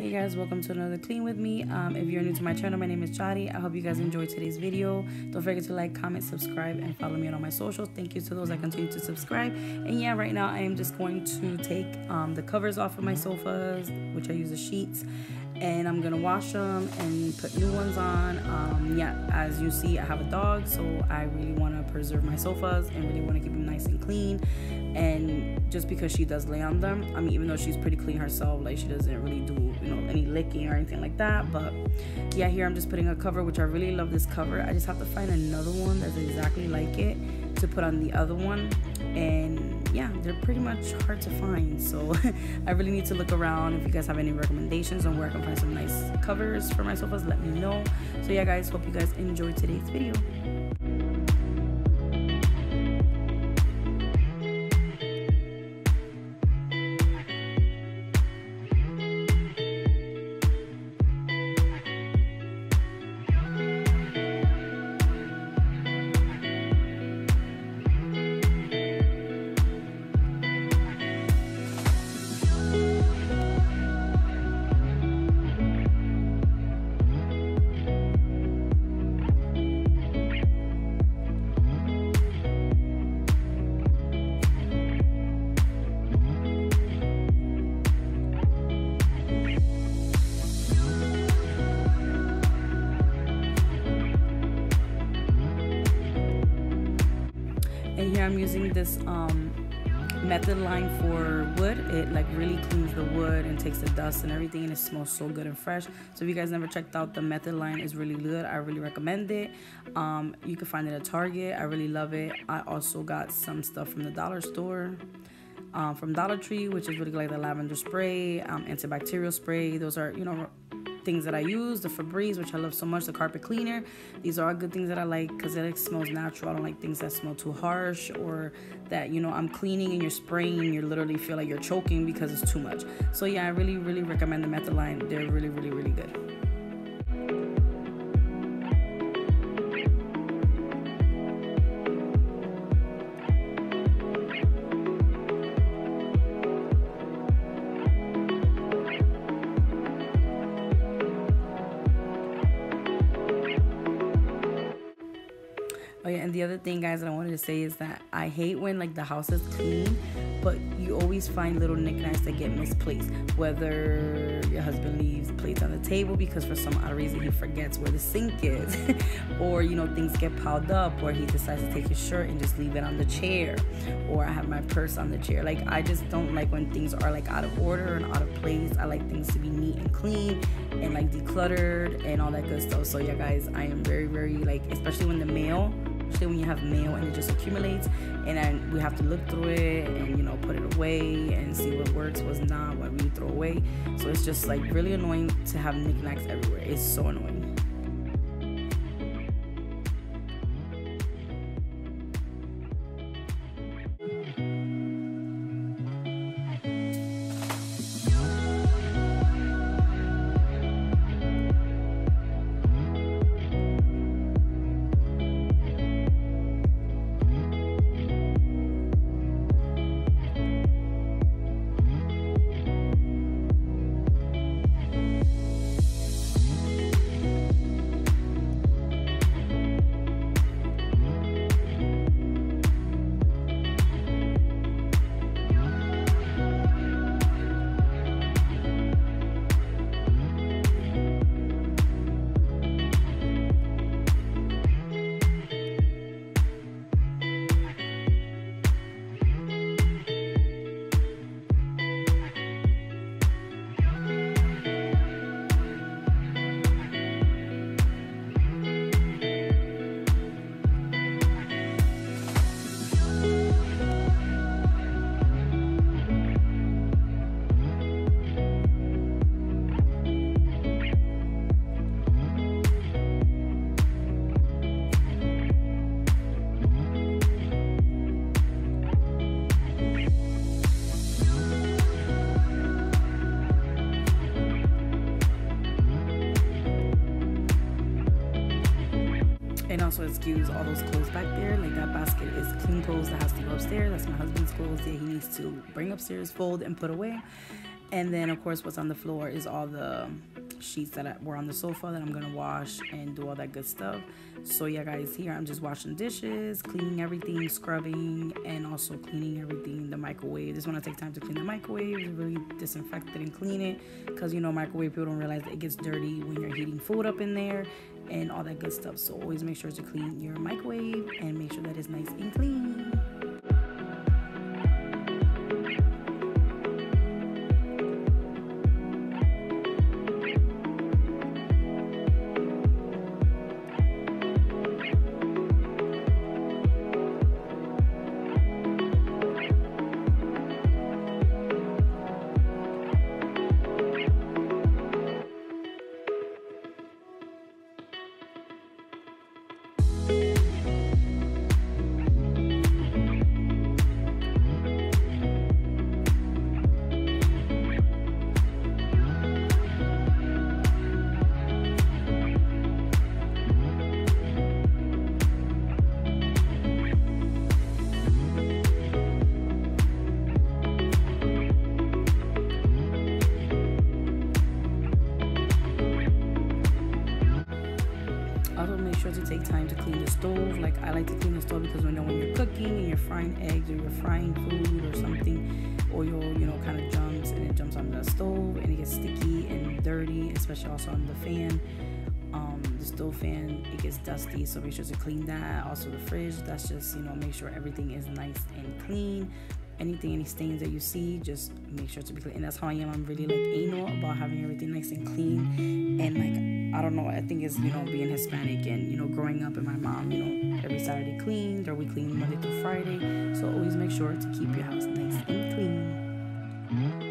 Hey guys, welcome to another clean with me. If you're new to my channel, my name is Chadi. I hope you guys enjoyed today's video. Don't forget to like, comment, subscribe, and follow me on all my socials. Thank you to those that continue to subscribe. And yeah, right now I am just going to take the covers off of my sofas, which I use the sheets, and I'm gonna wash them and put new ones on. Yeah, as you see, I have a dog, so I really want to preserve my sofas and really want to keep them nice and clean. And just because she does lay on them, I mean, even though she's pretty clean herself, like she doesn't really do, you know, any licking or anything like that. But yeah, here I'm just putting a cover, which I really love this cover. I just have to find another one that's exactly like it to put on the other one. And yeah, they're pretty much hard to find, so I really need to look around. If you guys have any recommendations on where I can find some nice covers for my sofas, let me know. So yeah guys, hope you guys enjoyed today's video. And here I'm using this method line for wood. It like really cleans the wood and takes the dust and everything, and it smells so good and fresh. So if you guys never checked out the method line, it's really good. I really recommend it. You can find it at Target. I really love it. I also got some stuff from the dollar store, from Dollar Tree, which is really good, like the lavender spray, antibacterial spray. Those are, you know, things that I use. The Febreze, which I love so much, the carpet cleaner. These are all good things that I like because it like smells natural. I don't like things that smell too harsh, or that, you know, I'm cleaning and you're spraying and you literally feel like you're choking because it's too much. So yeah, I really recommend the method line. They're really good. Oh yeah, and the other thing, guys, that I wanted to say is that I hate when like the house is clean, but you always find little knickknacks that get misplaced. Whether your husband leaves plates on the table because for some odd reason he forgets where the sink is, or you know, things get piled up, or he decides to take his shirt and just leave it on the chair, or I have my purse on the chair. Like, I just don't like when things are like out of order and out of place. I like things to be neat and clean and like decluttered and all that good stuff. So yeah guys, I am very like, especially when the mail, especially when you have mail and it just accumulates, and then we have to look through it and, you know, put it away and see what works, what's not, what we throw away. So it's just like really annoying to have knickknacks everywhere. It's so annoying. And also excuse all those clothes back there. Like, that basket is clean clothes that has to go upstairs. That's my husband's clothes that he needs to bring upstairs, fold, and put away. And then of course what's on the floor is all the sheets that were on the sofa that I'm gonna wash and do all that good stuff. So yeah guys, here I'm just washing dishes, cleaning everything, scrubbing, and also cleaning everything. The microwave, this one I take time to clean the microwave, really disinfect it and clean it, because you know microwave people don't realize that it gets dirty when you're heating food up in there and all that good stuff. So always make sure to clean your microwave and make sure that it's nice and clean. To take time to clean the stove. Like I like to clean the stove because when you're cooking and you're frying eggs or you're frying food or something, oil kind of jumps and it jumps on the stove and it gets sticky and dirty, especially also on the fan, the stove fan, it gets dusty. So make sure to clean that. Also the fridge, that's just make sure everything is nice and clean. Any stains that you see, just make sure to be clean. And that's how I am. I'm really like anal about having everything nice and clean. And like I don't know, I think it's being Hispanic and growing up, and my mom every Saturday cleaned, or we clean Monday through Friday. So always make sure to keep your house nice and clean.